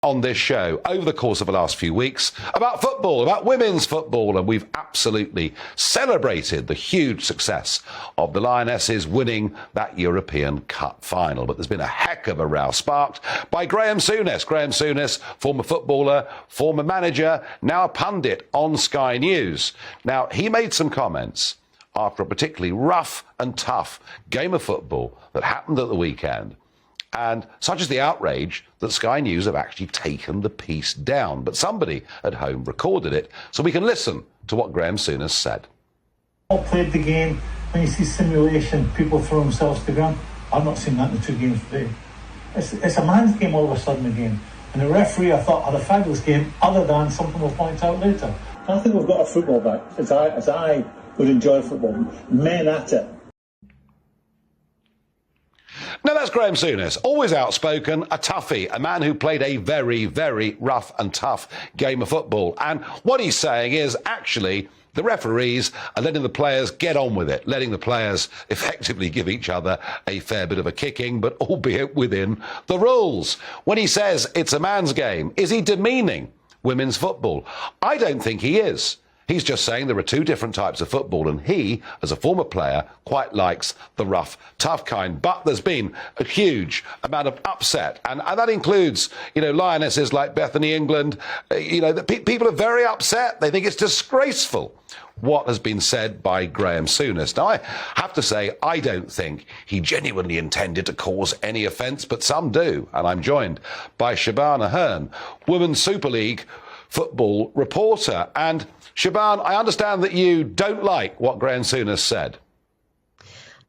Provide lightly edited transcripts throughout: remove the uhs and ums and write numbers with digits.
on this show over the course of the last few weeks about football, about women's football, and we've absolutely celebrated the huge success of the Lionesses winning that European Cup final. But there's been a heck of a row sparked by Graeme Souness. Graeme Souness, former footballer, former manager, now a pundit on Sky News. Now, he made some comments after a particularly rough and tough game of football that happened at the weekend. And such is the outrage that Sky News have actually taken the piece down. But somebody at home recorded it, so we can listen to what Graeme Souness said. All played the game. When you see simulation, people throw themselves to the ground. I've not seen that in the two games today. It's a man's game all of a sudden again. And the referee, I thought, had a fabulous game, other than something we'll point out later. I think we've got our football back, as I would enjoy football. Men at it. Now, that's Graeme Souness, always outspoken, a toughie, a man who played a very, very rough and tough game of football. And what he's saying is, actually, the referees are letting the players get on with it, letting the players effectively give each other a fair bit of a kicking, but albeit within the rules. When he says it's a man's game, is he demeaning women's football? I don't think he is. He's just saying there are two different types of football, and he, as a former player, quite likes the rough, tough kind. But there's been a huge amount of upset, and that includes, lionesses like Bethany England. People are very upset. They think it's disgraceful what has been said by Graeme Souness. Now, I have to say, I don't think he genuinely intended to cause any offence, but some do. And I'm joined by Shebahn Aherne, Women's Super League football reporter. And Shebahn, I understand that you don't like what Graeme Souness said.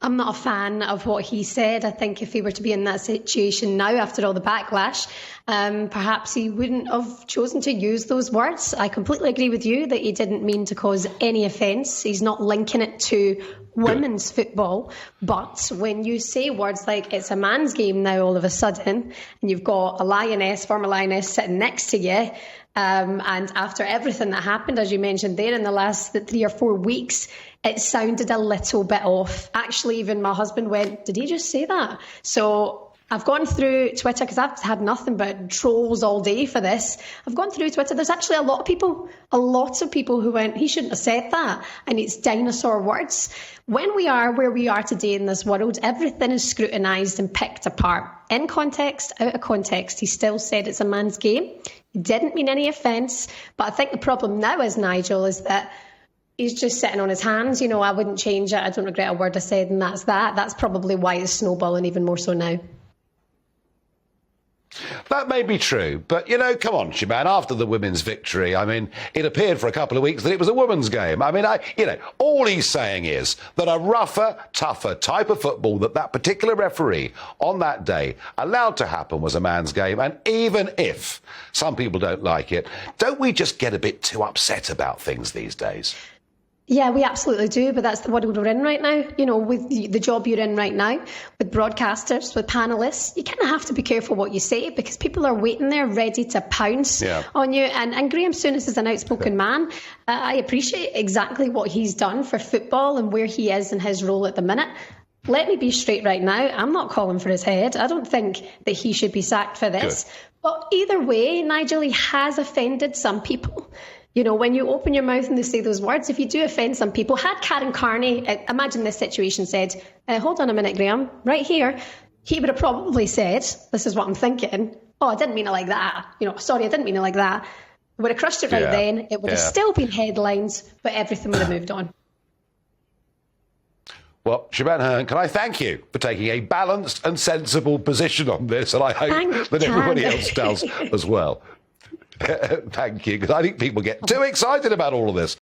I'm not a fan of what he said. I think if he were to be in that situation now, after all the backlash, perhaps he wouldn't have chosen to use those words. I completely agree with you that he didn't mean to cause any offence. He's not linking it to women's football. But when you say words like it's a man's game now all of a sudden, and you've got a lioness, former lioness, sitting next to you, and after everything that happened, as you mentioned there, in the last 3 or 4 weeks, it sounded a little bit off. Actually, even my husband went, "Did he just say that?" So I've gone through Twitter, because I've had nothing but trolls all day for this. I've gone through Twitter. There's actually a lot of people who went, "He shouldn't have said that." And it's dinosaur words. When we are where we are today in this world, everything is scrutinised and picked apart. In context, out of context, he still said it's a man's game. He didn't mean any offence. But I think the problem now is, Nigel, is that he's just sitting on his hands. I wouldn't change it. I don't regret a word I said, and that's that. That's probably why it's snowballing even more so now. That may be true, but, come on, Shebahn, after the women's victory, it appeared for a couple of weeks that it was a women's game. All he's saying is that a rougher, tougher type of football that particular referee on that day allowed to happen was a man's game. And even if some people don't like it, don't we just get a bit too upset about things these days? Yeah, we absolutely do, but that's the world we're in right now. With the job you're in right now, with broadcasters, with panellists, you kind of have to be careful what you say, because people are waiting there ready to pounce on you. And Graeme Souness is an outspoken man. I appreciate exactly what he's done for football and where he is in his role at the minute. Let me be straight right now. I'm not calling for his head. I don't think that he should be sacked for this. Good. But either way, Nigel, he has offended some people. When you open your mouth and they say those words, if you do offend some people, had Karen Carney, imagine this situation, said, hold on a minute, Graeme, right here, he would have probably said, this is what I'm thinking, oh, I didn't mean it like that, sorry, I didn't mean it like that. Would have crushed it right then, it would have still been headlines, but everything would have moved on. Well, Shebahn Aherne, can I thank you for taking a balanced and sensible position on this, and I hope that everybody else does as well. Thank you, because I think people get too excited about all of this.